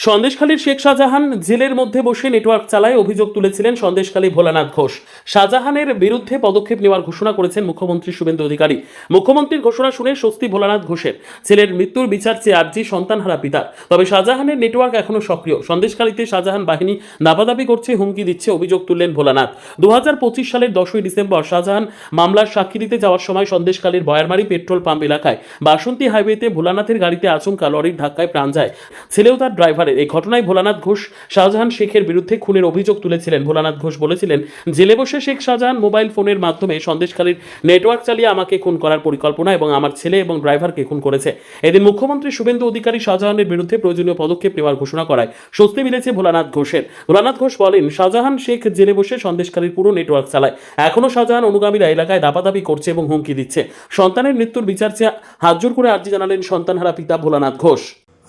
সন্দেশখালীর শেখ শাহজাহান জেলের মধ্যে বসে নেটওয়ার্ক চালায় অভিযোগ তুলেছিলেন সন্দেশখালী ভোলানাথ ঘোষ। শাহজাহানের বিরুদ্ধে পদক্ষেপ নেওয়ার ঘোষণা করেছেন মুখ্যমন্ত্রী শুভেন্দু অধিকারী। মুখ্যমন্ত্রীর ঘোষণা শুনে স্বস্তি ভোলানাথ ঘোষের। ছেলের মৃত্যুর বিচার চেয়ে আর্জি সন্তানহারা পিতার। তবে শাহজাহানের নেটওয়ার্ক এখনো সক্রিয়। সন্দেশখালীতে শাহজাহান বাহিনী দাপাদাপি করছে, হুমকি দিচ্ছে, অভিযোগ তুললেন ভোলানাথ। 2025 সালের 10ই ডিসেম্বর শাহজাহান মামলার সাক্ষী দিতে যাওয়ার সময় সন্দেশখালীর বয়ারমারি পেট্রোল পাম্প এলাকায় বাসন্তী হাইওয়েতে ভোলানাথের গাড়িতে আচমকা লরির ধাক্কায় প্রাণ যায় ছেলেও তার ড্রাইভারের। এই ঘটনায় ভোলানাথ ঘোষ শাহজাহান শেখের বিরুদ্ধে খুনের অভিযোগ তুলেছিলেন। ভোলানাথ ঘোষ বলেছিলেন, জেলে বসে শেখ শাহজাহান মোবাইল ফোনের মাধ্যমে সন্দেশখালীর নেটওয়ার্ক চালিয়ে আমাকে খুন করার পরিকল্পনা এবং আমার ছেলে এবং ড্রাইভারকে খুন করেছে। এদিন মুখ্যমন্ত্রী শুভেন্দু অধিকারী শাহজাহানের বিরুদ্ধে প্রয়োজনীয় পদক্ষেপ নেওয়ার ঘোষণা করায় স্বস্তি মিলেছে ভোলানাথ ঘোষের। ভোলানাথ ঘোষ বলেন, শাহজাহান শেখ জেলে বসে সন্দেশখালীর পুরো নেটওয়ার্ক চালায়। এখনও শাহজাহান অনুগামীরা এলাকায় দাপাদাপি করছে এবং হুমকি দিচ্ছে। সন্তানের মৃত্যুর বিচার চেয়ে হাত জোর করে আর্জি জানালেন সন্তানহারা পিতা ভোলানাথ ঘোষ।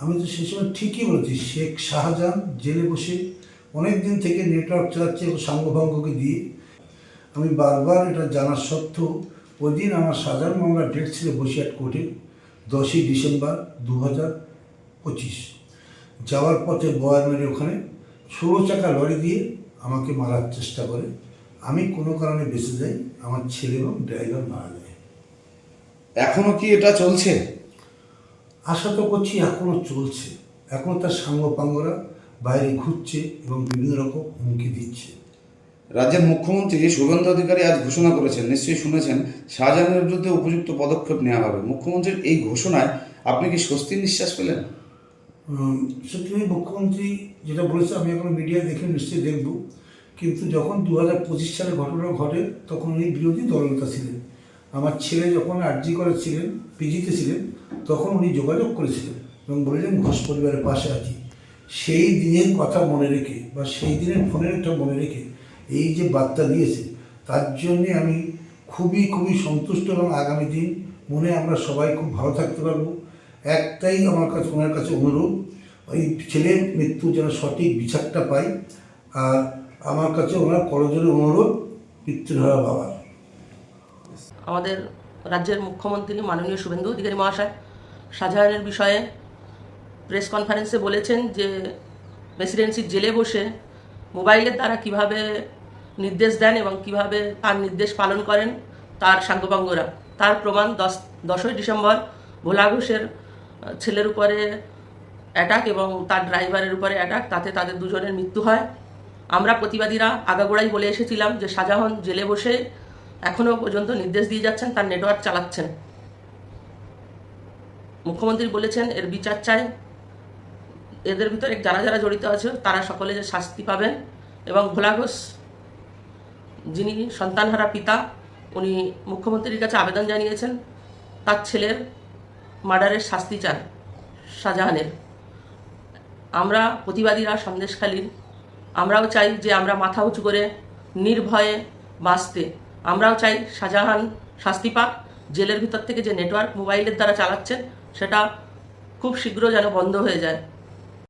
আমি তো সেই সময় ঠিকই বলেছি, শেখ শাহজাহান জেলে বসে অনেক দিন থেকে নেটওয়ার্ক চালাচ্ছে এবং সাঙ্গভঙ্গকে দিয়ে। আমি বারবার এটা জানার সত্ত্বেও ওই দিন আমার শাহজাহান মামলার ডেট ছিল বসিরহাট কোর্টে 10ই ডিসেম্বর 2025। যাওয়ার পথে বয়ারমারি ওখানে 16 চাকা লরি দিয়ে আমাকে মারার চেষ্টা করে। আমি কোনো কারণে বেঁচে যাই, আমার ছেলে এবং ড্রাইভার মারা যায়। এখনো কি এটা চলছে? আশা তো করছি এখনও চলছে। এখনও তার সাঙ্গপাঙ্গরা বাইরে ঘুরছে এবং বিভিন্ন রকম হুমকি দিচ্ছে। রাজ্যের মুখ্যমন্ত্রী শুভেন্দু অধিকারী আজ ঘোষণা করেছেন, নিশ্চয়ই শুনেছেন, শাহজাহানের বিরুদ্ধে উপযুক্ত পদক্ষেপ নেওয়া হবে। মুখ্যমন্ত্রীর এই ঘোষণায় আপনি কি স্বস্তির নিঃশ্বাস পেলেন? সত্যি মুখ্যমন্ত্রী যেটা বলেছে আমি এখন মিডিয়া দেখে নিশ্চয়ই দেখব, কিন্তু যখন 2025 সালে ঘটনা ঘটে তখন উনি বিরোধী দলনেতা ছিলেন। আমার ছেলে যখন আর্জি করেছিলেন, পিজিতে ছিলেন, তখন উনি যোগাযোগ করেছিলেন এবং বলেছেন ঘোষ পরিবারের পাশে আছি। সেই দিনের কথা মনে রেখে বা সেই দিনের ফোনের একটা মনে রেখে এই যে বার্তা দিয়েছে, তার জন্যে আমি খুবই সন্তুষ্ট এবং আগামী দিন মনে আমরা সবাই খুব ভালো থাকতে পারবো। একটাই আমার কাছে ওনার কাছে অনুরোধ, ওই ছেলের মৃত্যু যেন সঠিক বিচারটা পাই। আর আমার কাছে ওনার করজোড়ে অনুরোধ পিতৃহারা বাবার। আমাদের রাজ্যের মুখ্যমন্ত্রী মাননীয় শুভেন্দু অধিকারী মহাশয় শাহজাহানের বিষয়ে প্রেস কনফারেন্সে বলেছেন যে প্রেসিডেন্সির জেলে বসে মোবাইলের দ্বারা কিভাবে নির্দেশ দেন এবং কিভাবে তার নির্দেশ পালন করেন তার সাঙ্গপাঙ্গরা। তার প্রমাণ 10ই ডিসেম্বর ভোলা ঘোষের ছেলের উপরে অ্যাটাক এবং তার ড্রাইভারের উপরে অ্যাটাক, তাতে তাদের দুজনের মৃত্যু হয়। আমরা প্রতিবাদীরা আগাগোড়াই বলে এসেছিলাম যে শাহজাহান জেলে বসে এখনও পর্যন্ত নির্দেশ দিয়ে যাচ্ছেন, তার নেটওয়ার্ক চালাচ্ছেন। মুখ্যমন্ত্রী বলেছেন এর বিচার চাই, এদের ভিতরে যারা যারা জড়িত আছে তারা সকলে যে শাস্তি পাবেন। এবং ভোলা ঘোষ যিনি সন্তানহারা পিতা, উনি মুখ্যমন্ত্রীর কাছে আবেদন জানিয়েছেন তার ছেলের মার্ডারের শাস্তি চান শাহজাহানের। আমরা প্রতিবাদীরা সন্দেশখালীর আমরাও চাই যে আমরা মাথা উঁচু করে নির্ভয়ে বাঁচতে। আমরাও চাই শাহজাহান শাস্তি পাক। জেলের ভিতর থেকে যে নেটওয়ার্ক মোবাইলের দ্বারা চালাচ্ছেন সেটা খুব শীঘ্র যেন বন্ধ হয়ে যায়।